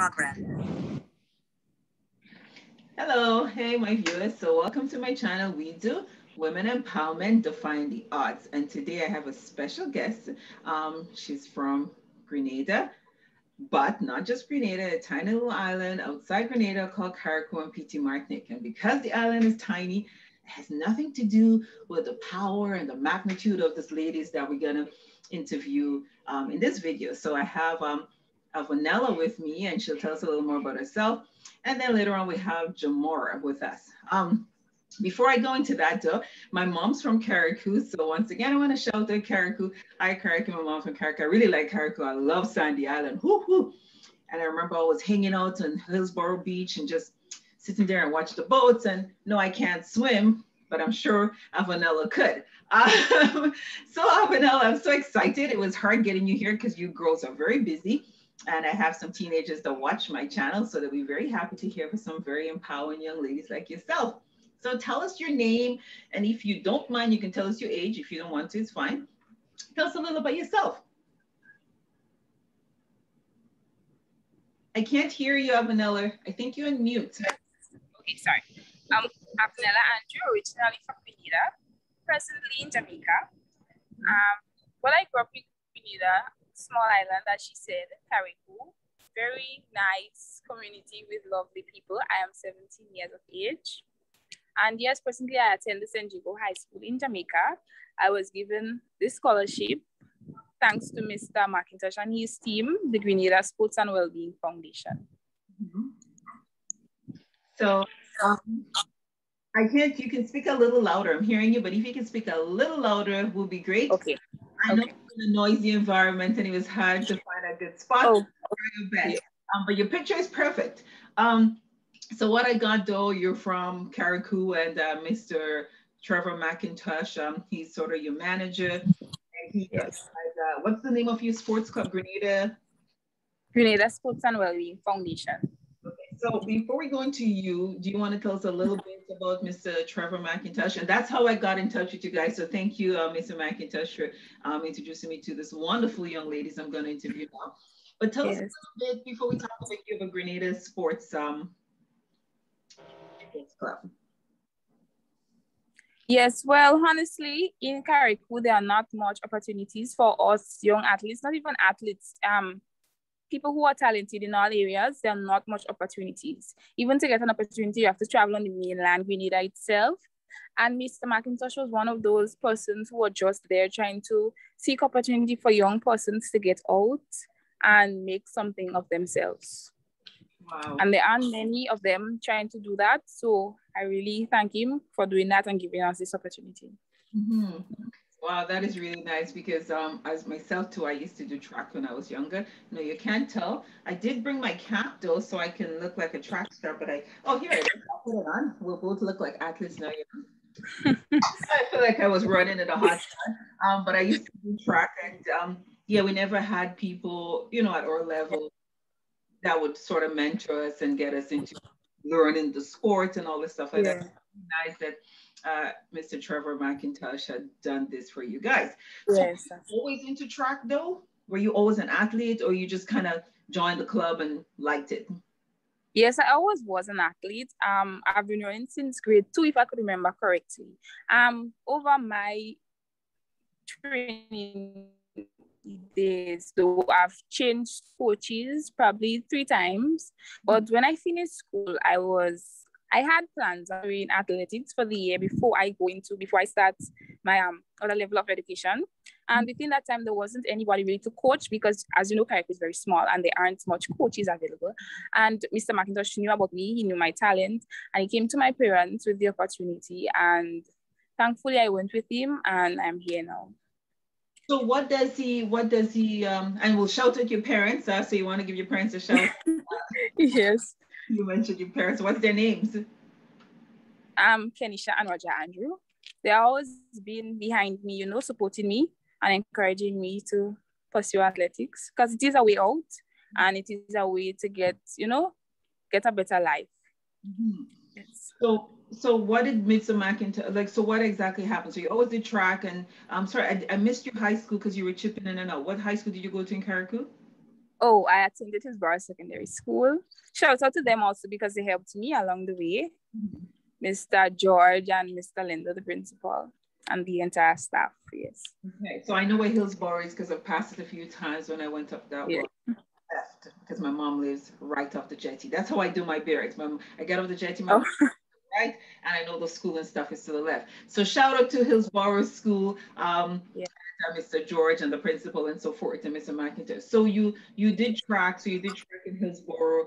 progress. Hello, hey my viewers. So welcome to my channel. We do women empowerment, defying the odds. And today I have a special guest. She's from Grenada, but not just Grenada, a tiny little island outside Grenada called Carriacou and PT Martinique. And because the island is tiny, it has nothing to do with the power and the magnitude of these ladies that we're gonna interview in this video. So I have Avonella with me, and she'll tell us a little more about herself. And then later on, we have Jamora with us. Before I go into that, though, my mom's from Carriacou. So once again, I want to shout out Carriacou. Hi, Carriacou. My mom's from Carriacou. I really like Carriacou. I love Sandy Island. Woo hoo. And I remember I was hanging out on Hillsborough Beach and just sitting there and watch the boats. And no, I can't swim, but I'm sure Avonella could. So Avonella, I'm so excited. It was hard getting you here because you girls are very busy. And I have some teenagers that watch my channel, so they'll be very happy to hear from some very empowering young ladies like yourself. So tell us your name, and if you don't mind, you can tell us your age. If you don't want to, it's fine. Tell us a little about yourself. I can't hear you, Avonella. I think you're on mute. Okay, sorry. Avonella Andrew, originally from Grenada, presently in Jamaica. Well, I grew up in Grenada, small island, as she said, Carriacou. Very nice community with lovely people. I am 17 years of age. And yes, presently I attend the St. Jago High School in Jamaica. I was given this scholarship thanks to Mr. McIntosh and his team, the Grenada Sports and Wellbeing Foundation. So I can't, you can speak a little louder. I'm hearing you, but if you can speak a little louder, will be great. Okay. I know it's in a noisy environment and it was hard to find a good spot. Oh, okay. But your picture is perfect. So what I got though, you're from Carriacou, and Mr. Trevor McIntosh, he's sort of your manager. And he has, what's the name of your sports club, Grenada? Grenada Sports and Wellbeing Foundation. Okay, so before we go into you, do you want to tell us a little bit about Mr. Trevor McIntosh? And that's how I got in touch with you guys. So thank you, Mr. McIntosh, for introducing me to this wonderful young ladies I'm going to interview now. But tell us a little bit before we talk about you of Grenada Sports Club. Yes, well, honestly, in Carriacou, there are not much opportunities for us young athletes, not even athletes. People who are talented in all areas, there are not much opportunities. Even to get an opportunity, you have to travel on the mainland, Grenada itself. And Mr. McIntosh was one of those persons who were just there trying to seek opportunity for young persons to get out and make something of themselves. Wow. And there aren't many of them trying to do that. So I really thank him for doing that and giving us this opportunity. Mm-hmm. Wow, that is really nice because as myself too, I used to do track when I was younger. No, you can't tell. I did bring my cap though, so I can look like a track star, but oh, here it is. I'll put it on. We'll both look like athletes now. You know? I feel like I was running in a hot sun, but I used to do track, and yeah, we never had people, you know, at our level that would sort of mentor us and get us into learning the sport and all this stuff like that. It's nice that Mr. Trevor McIntosh had done this for you guys. Yes. So were you always into track though? Were you always an athlete, or you just kind of joined the club and liked it? Yes, I always was an athlete. I've been running since grade 2, if I could remember correctly. Over my training days, though, I've changed coaches probably 3 times. But when I finished school, I had plans of doing athletics for the year before I start my other level of education. And within that time, there wasn't anybody really to coach because, as you know, Carriacou is very small and there aren't much coaches available. And Mr. McIntosh knew about me, he knew my talent, and he came to my parents with the opportunity. And thankfully, I went with him, and I'm here now. So what does he, and we'll shout at your parents, so you want to give your parents a shout? Yes. You mentioned your parents. What's their names? Kenisha and Roger Andrew. They've always been behind me, you know, supporting me and encouraging me to pursue athletics because it is a way out and it is a way to get a better life. Mm-hmm. Yes. So what did Mr. McIntosh, like, so what exactly happened? So you always did track, and I'm sorry, I missed your high school because you were chipping in and out. What high school did you go to in Carriacou? Oh, I attended Hillsborough Secondary School. Shout out to them also because they helped me along the way. Mr. George and Mr. Linda, the principal, and the entire staff, yes. Okay, so I know where Hillsborough is because I've passed it a few times when I went up that way. Left because my mom lives right off the jetty. That's how I do my bearings. I get off the jetty, my right, and I know the school and stuff is to the left. So shout out to Hillsborough School, Mr. George and the principal and so forth, and Mr. McIntosh. So you did track. So you did track in Hillsborough.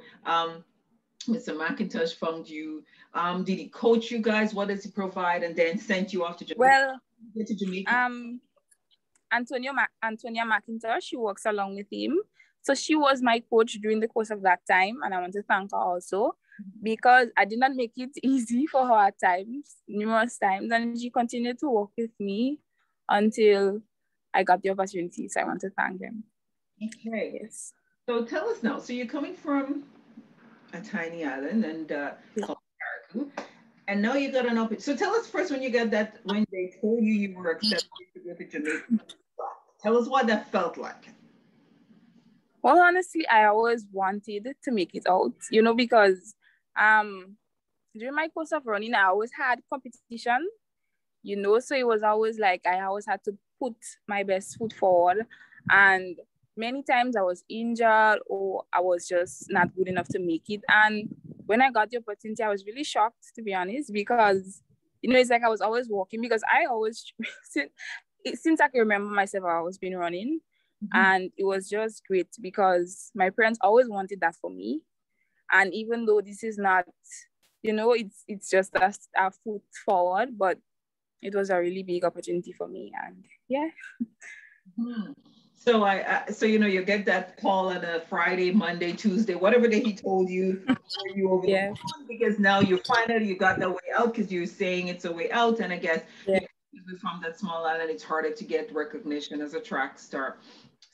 Mr. McIntosh found you. Did he coach you guys? What does he provide? And then sent you off to Jamaica? Well, to Jamaica. Antonia McIntosh, she works along with him. So she was my coach during the course of that time. And I want to thank her also because I did not make it easy for her at times, numerous times. And she continued to work with me until I got the opportunity. So I want to thank them. Okay. Yes. So tell us now. So you're coming from a tiny island and called Carriacou, and now you got an opportunity. So tell us first when you got that, when they told you were accepted to go to Jamaica. Tell us what that felt like. Well, honestly, I always wanted to make it out, because during my course of running, I always had competition, so it was always like I always had to put my best foot forward. And many times I was injured or I was just not good enough to make it. And when I got the opportunity, I was really shocked, to be honest, because, it's like I was always walking because I always, since I can remember myself, I've always been running. And it was just great because my parents always wanted that for me. And even though this is not, it's just a foot forward, but it was a really big opportunity for me. And yeah. So so you get that call on a Friday, Monday, Tuesday, whatever day he told you, you over the phone, because now you got that way out because you're saying it's a way out. And I guess from that small island, it's harder to get recognition as a track star.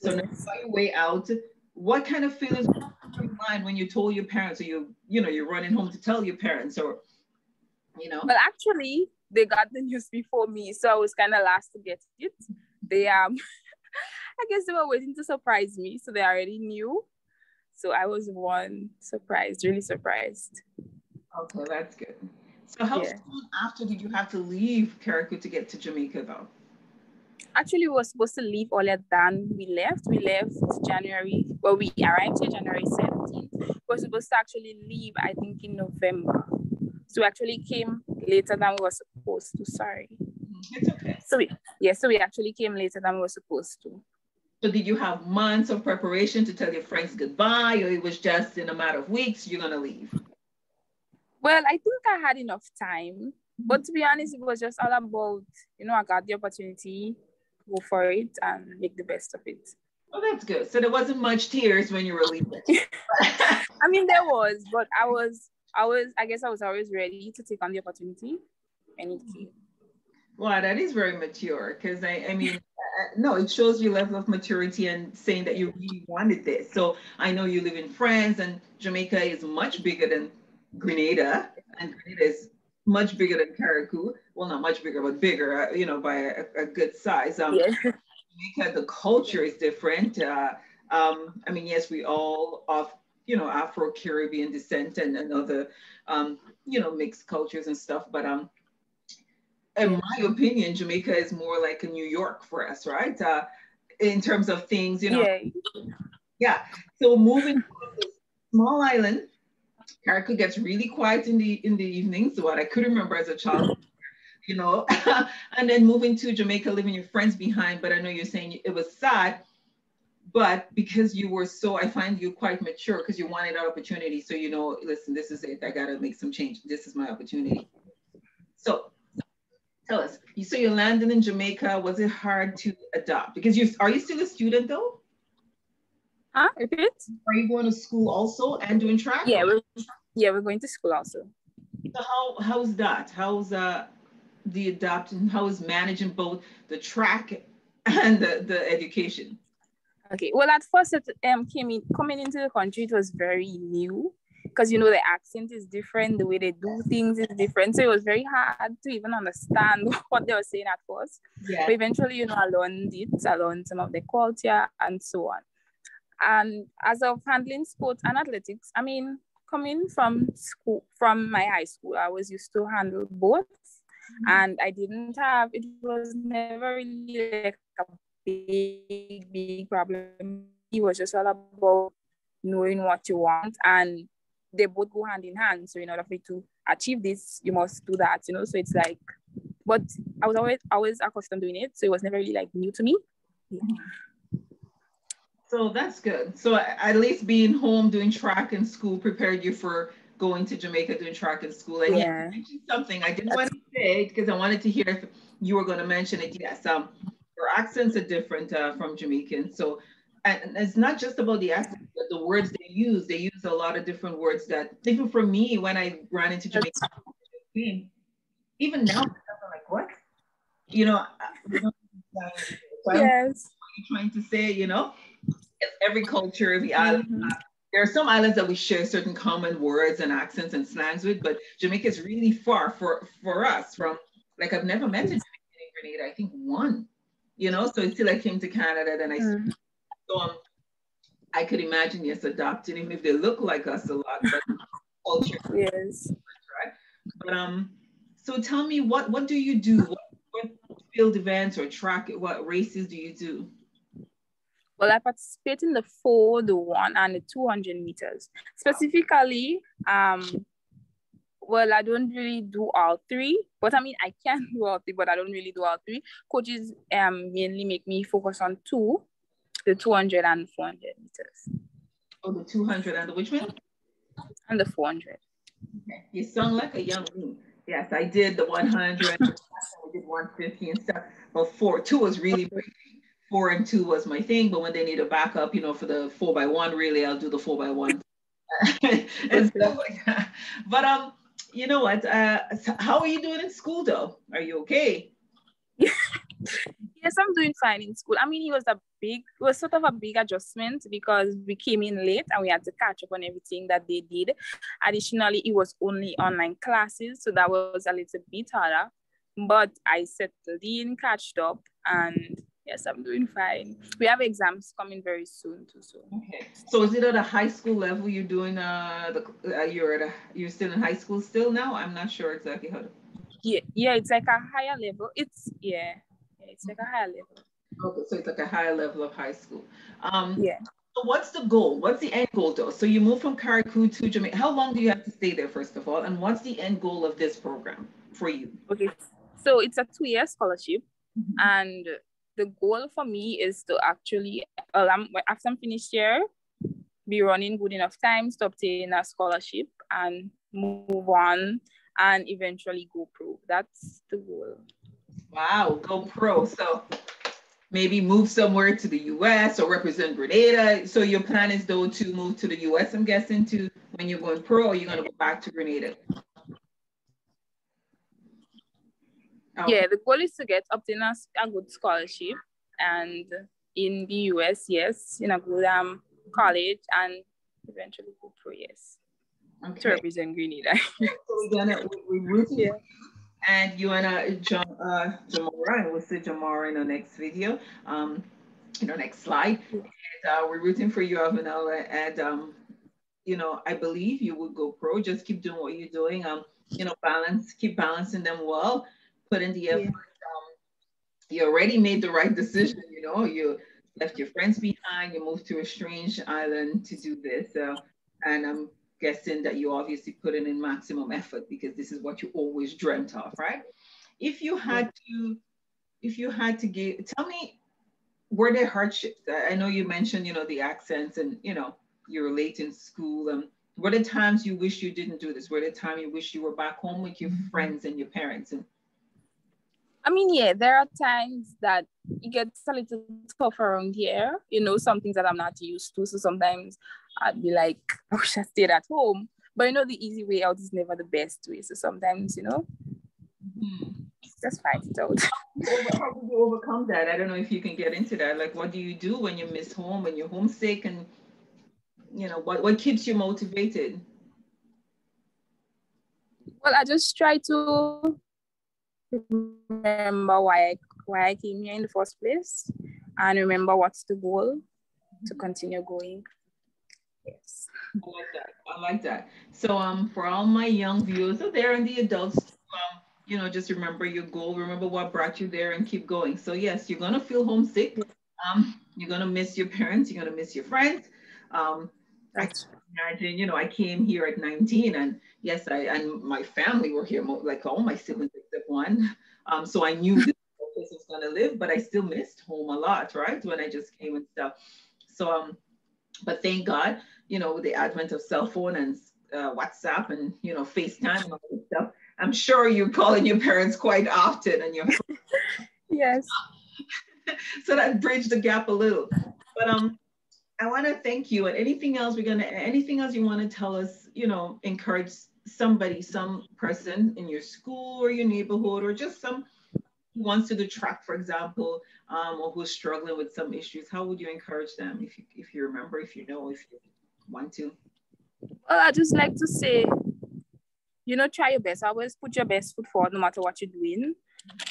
So now you got your way out. What kind of feelings were in your mind when you told your parents, or you're running home to tell your parents, or Well, actually, they got the news before me, so I was kind of last to get it. They I guess they were waiting to surprise me, so they already knew. So I was surprised, really surprised. Okay, that's good. So how soon after did you have to leave Carriacou to get to Jamaica, though? Actually, we were supposed to leave earlier than we left. We left January. Well, we arrived here January 17th. We were supposed to actually leave, I think, in November. So we actually came later than we were supposed to. Sorry. It's okay. So we actually came later than we were supposed to. So did you have months of preparation to tell your friends goodbye, or it was just in a matter of weeks you're going to leave? Well, I think I had enough time. But to be honest, it was just all about, I got the opportunity, go for it and make the best of it. Well, that's good. So there wasn't much tears when you were leaving. I mean, there was, but I guess I was always ready to take on the opportunity and it came. Wow, that is very mature because I mean, no, it shows your level of maturity and saying that you really wanted this. So I know you live in France and Jamaica is much bigger than Grenada, and Grenada is much bigger than Carriacou. Well, not much bigger, but bigger, by a good size. Jamaica, the culture is different. I mean, yes, we all of Afro-Caribbean descent and other mixed cultures and stuff, but in my opinion, Jamaica is more like a New York for us, right? In terms of things, Yeah. So moving from this small island, Carriacou gets really quiet in the evening. So what I could remember as a child, and then moving to Jamaica, leaving your friends behind. But I know you're saying it was sad, but because you were I find you quite mature because you wanted that opportunity. So, listen, this is it. I got to make some change. This is my opportunity. So tell us, so you landed in Jamaica. Was it hard to adapt? Because are you still a student though? Huh? Repeat? Are you going to school also and doing track? Yeah, we're going to school also. So how's that? How's the adapting? How is managing both the track and the education? Okay. Well, at first, coming into the country, it was very new because the accent is different, the way they do things is different. So it was very hard to even understand what they were saying at first. Yeah. But eventually, I learned some of the culture and so on. And as of handling sports and athletics, I mean, coming from school, from my high school, I was used to handle both. And I didn't have, it was never really like a big problem. It was just all about knowing what you want, and they both go hand in hand. So in order for you to achieve this, you must do that, you know. So it's like, but I was always accustomed doing it, so it was never really like new to me. Yeah. So that's good. So at least being home doing track in school prepared you for going to Jamaica doing track in school. And Yeah. you mentioned something I didn't want to say because I wanted to hear if you were going to mention it. Yes, your accents are different from Jamaican. So, and it's not just about the accent, but the words they use. They use a lot of different words that, even for me, when I ran into Jamaica, even now, I'm like, what? You know, so Yes. what you're trying to say, you know? Every culture, every island. There are some islands that we share certain common words and accents and slangs with, but Jamaica is really far for us from, like, I've never met a Jamaican in Grenada, I think one, you know, so until I came to Canada, then so I could imagine, yes, adopting, even if they look like us a lot, but culture. Yes. Right? But so tell me, what do you do? What field events or track, what races do you do? Well, I participate in the 4, the 1, and the 200 meters. Specifically, well, I don't really do all 3, but I mean, I can do all 3, but I don't really do all 3. Coaches mainly make me focus on 2, the 200 and 400 meters. Oh, the 200 and the which one? And the 400. Okay. You sound like a young me. Yes, I did the 100. I did 150 and stuff. But 2 was really big. 4 and 2 was my thing, but when they need a backup, you know, for the 4x1, really, I'll do the 4x1 and stuff like that. But you know what? How are you doing in school, though? Are you okay? Yes, I'm doing fine in school. I mean, it was sort of a big adjustment because we came in late and we had to catch up on everything that they did. Additionally, it was only online classes, so that was a little bit harder. But I settled in, catched up, and yes, I'm doing fine. We have exams coming very soon too. So okay. So is it at a high school level you're doing you're still in high school still now? I'm not sure exactly how to. Yeah, it's like a higher level. It's like a higher level. Okay, so it's like a higher level of high school. Yeah. So what's the goal? What's the end goal though? So you move from Carriacou to Jamaica. How long do you have to stay there first of all? And what's the end goal of this program for you? Okay, so it's a 2-year scholarship, and the goal for me is to actually, after I'm finished here, be running good enough times to obtain a scholarship and move on and eventually go pro. That's the goal. Wow, go pro. So maybe move somewhere to the US or represent Grenada. So your plan is though to move to the US, I'm guessing, to when you're going pro, or you're going to go back to Grenada? Okay. Yeah, the goal is to obtain a good scholarship, and in the US, yes, in a good college, and eventually go pro, yes. Okay. To represent Grenada. So we're rooting for you. And you and Jamara, and we'll see Jamara in the next video, in our next slide. And we're rooting for you, Avonella, and you know, I believe you will go pro. Just keep doing what you're doing. You know, keep balancing them well, put in the effort. Yeah. You already made the right decision. You know, you left your friends behind. You moved to a strange island to do this, and I'm guessing that you obviously put in maximum effort because this is what you always dreamt of, right? If you had to tell me, were there hardships? I know you mentioned, you know, the accents and, you know, you're late in school. Were there times you wish you didn't do this? Were there times you wish you were back home with your friends and your parents? I mean, yeah, there are times that it gets a little tough around here, you know, some things that I'm not used to. So sometimes I'd be like, I wish I stayed at home. But you know, the easy way out is never the best way. So sometimes, you know, just fight it out. How do you overcome that? I don't know if you can get into that. Like, what do you do when you miss home and you're homesick, and you know, what keeps you motivated? Well, I just try to remember why I came here in the first place, and remember what's the goal, to continue going. Yes. I like that. I like that. So for all my young viewers out there and the adults, just remember your goal, remember what brought you there and keep going. So yes, you're gonna feel homesick. You're gonna miss your parents, you're gonna miss your friends. I can imagine, I came here at 19 and yes, and my family were here, like all my siblings except one. So I knew this place was gonna live, but I still missed home a lot, right? When I just came and stuff. So but thank God, with the advent of cell phone and WhatsApp and FaceTime and all this stuff, I'm sure you're calling your parents quite often and you're yes. So that bridged the gap a little. But I want to thank you. And anything else you want to tell us, encourage somebody, some person in your school or your neighborhood, or just some who wants to do track, for example, or who's struggling with some issues. How would you encourage them if you remember, if you know, if you want to? Well, I just like to say, try your best. Always put your best foot forward no matter what you're doing,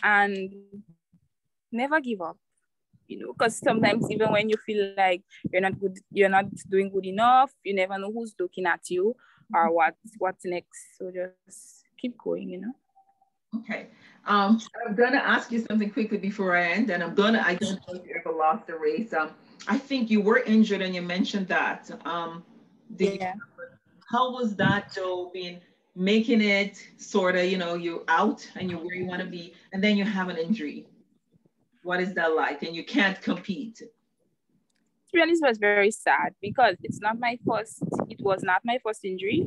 and never give up. Because sometimes even when you feel like you're not doing good enough, you never know who's looking at you or what's next. So just keep going, Okay. I'm gonna ask you something quickly before I end, and I don't know if you ever lost the race. I think you were injured, and you mentioned that. How was that, Joe? Making it sort of, you're out and you're where you want to be, and then you have an injury. What is that like? And you can't compete. To be honest, it was very sad because it was not my first injury.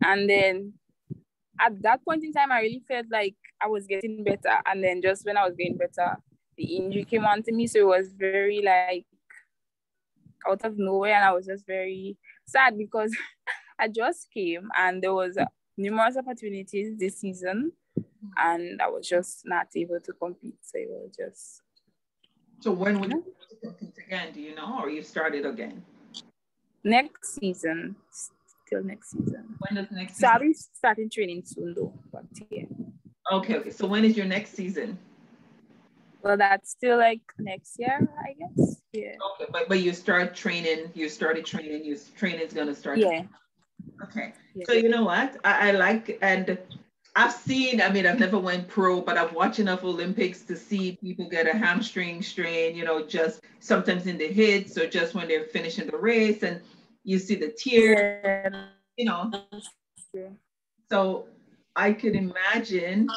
And then at that point in time, I really felt like I was getting better. And then just when I was getting better, the injury came onto me. So it was very like out of nowhere. And I was just very sad because I just came and there was numerous opportunities this season. And I was just not able to compete. So it was just... So when will you compete again? Do you know, or you started again? Next season, still next season. When does next season? So I'll be starting training soon though, but yeah. Okay. So when is your next season? Well, that's still like next year, I guess. Yeah. Okay, but you started training, your training's gonna start. Yeah. Okay. Yeah. So you know what? I like, and I've seen, I've never went pro, but I've watched enough Olympics to see people get a hamstring strain, just sometimes in the hits or just when they're finishing the race and you see the tears, Yeah. So I could imagine.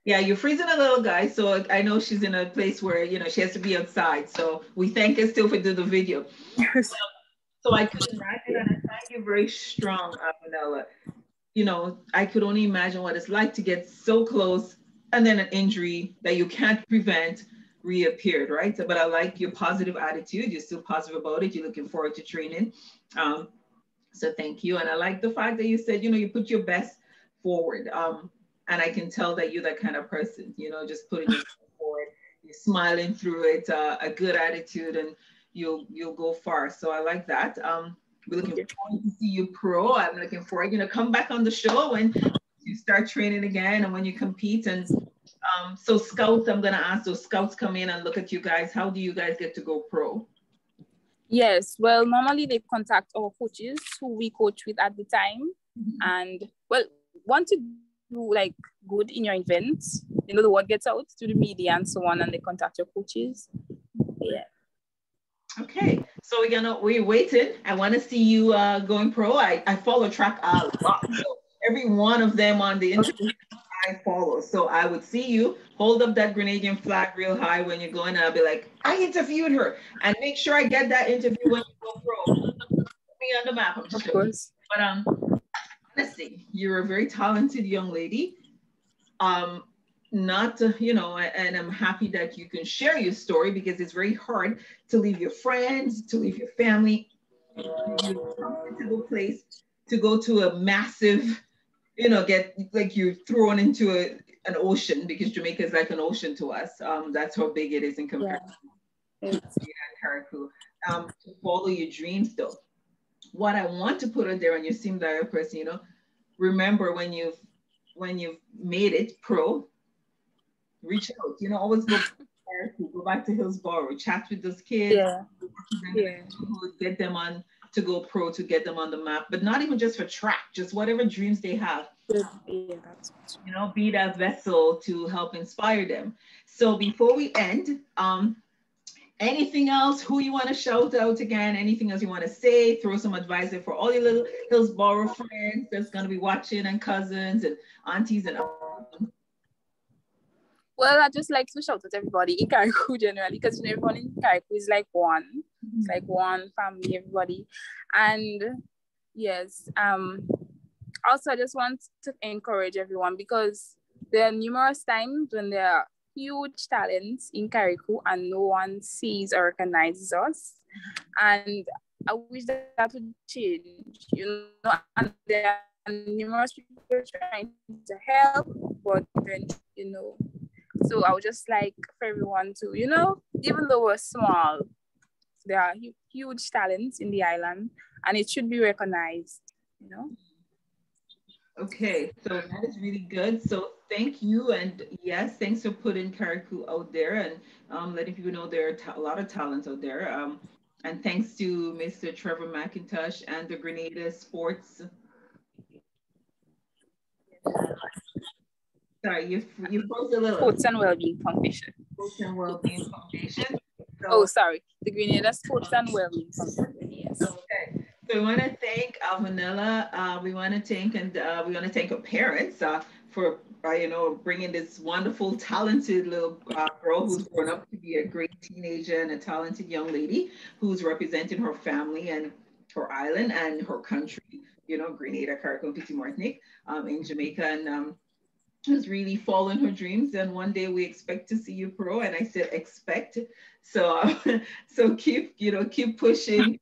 Yeah, you're freezing a little, guys. So I know she's in a place where, she has to be outside. So we thank her still for doing the video. So I could imagine, and I find you very strong, Avonella. I could only imagine what it's like to get so close and then an injury that you can't prevent reappeared, right? So, but I like your positive attitude. You're still positive about it. You're looking forward to training. So thank you. And I like the fact that you said, you put your best forward. And I can tell that you're that kind of person, just putting yourself forward, you're smiling through it, a good attitude, and you'll go far. So I like that. We're looking forward to see you pro. I'm looking forward, come back on the show when you start training again and when you compete. And so scouts, I'm gonna ask those scouts come in and look at you guys. How do you guys get to go pro? Yes, well, normally they contact our coaches who we coach with at the time. And well, want to do like good in your events, the word gets out to the media and so on, and they contact your coaches. Yeah. Okay, so we're waiting. I want to see you going pro. I follow track a lot. So every one of them on the internet I follow. So I would see you hold up that Grenadian flag real high when you're going, and I'll be like, I interviewed her, and make sure I get that interview when you go pro. Put me on the map. I'm just joking. Of course. But honestly, you're a very talented young lady. And I'm happy that you can share your story because it's very hard to leave your friends, to leave your family, to leave your comfortable place, to go to a massive, get like you're thrown into an ocean, because Jamaica is like an ocean to us. That's how big it is in comparison to Carriacou. To follow your dreams though. What I want to put out there, and you seem like a person, remember when you've made it pro, reach out, always go back to Hillsborough, chat with those kids, Yeah. Yeah. get them on to go pro, to get them on the map, but not even just for track, just whatever dreams they have. Yeah, that's You know, be that vessel to help inspire them. So before we end, anything else? Who you want to shout out again? Anything else you want to say? Throw some advice in for all your little Hillsborough friends that's going to be watching, and cousins and aunties and uncles. Well, I just like to shout out everybody in Carriacou generally, because everyone in Carriacou is like one. It's like one family, everybody. And yes, also I just want to encourage everyone, because there are numerous times when there are huge talents in Carriacou and no one sees or recognizes us. And I wish that would change, you know, and there are numerous people trying to help, but then, you know, so I would just like for everyone to, you know, even though we're small, there are huge talents in the island and it should be recognized, you know. Okay, so that is really good. So thank you, and yes, thanks for putting Carriacou out there and letting people know there are a lot of talents out there. And thanks to Mr. Trevor McIntosh and the Grenada Sports. Sorry, you froze a little. Sports and Wellbeing Foundation. Sports and Wellbeing Foundation. So, sorry, the Grenada Sports and Wellbeing Foundation. Yes. Okay. So we want to thank Avonella. We want to thank we want to thank her parents for you know, bringing this wonderful, talented little girl who's grown up to be a great teenager and a talented young lady who's representing her family and her island and her country. You know, Grenada, Carriacou, Petit Martinique, in Jamaica, and who's really following her dreams. And one day we expect to see you pro. And I said expect. So so keep pushing.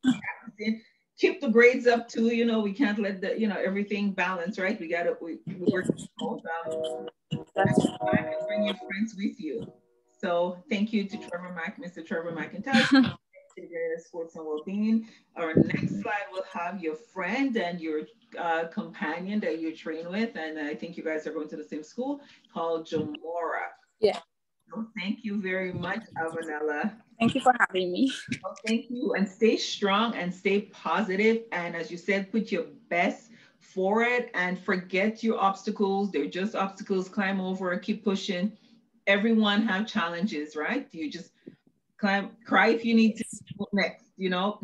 Keep the grades up too. You know, we can't let the, you know, everything balance, right? We work both. And bring your friends with you. So thank you to Mr. Trevor McIntosh, Sports and Wellbeing. Our next slide will have your friend and your companion that you train with, and I think you guys are going to the same school, called Jamora. Yeah. So thank you very much, Avonella. Thank you for having me. Well, thank you, and stay strong and stay positive. And as you said, put your best forward and forget your obstacles. They're just obstacles. Climb over, keep pushing. Everyone have challenges, right? You just cry if you need to next, you know.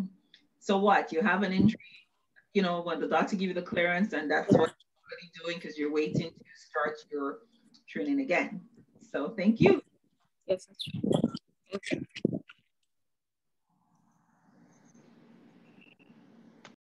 So what? You have an injury, you know, when the doctor give you the clearance, and that's what you're doing because you're waiting to start your training again. So thank you. Yes, that's true. Okay.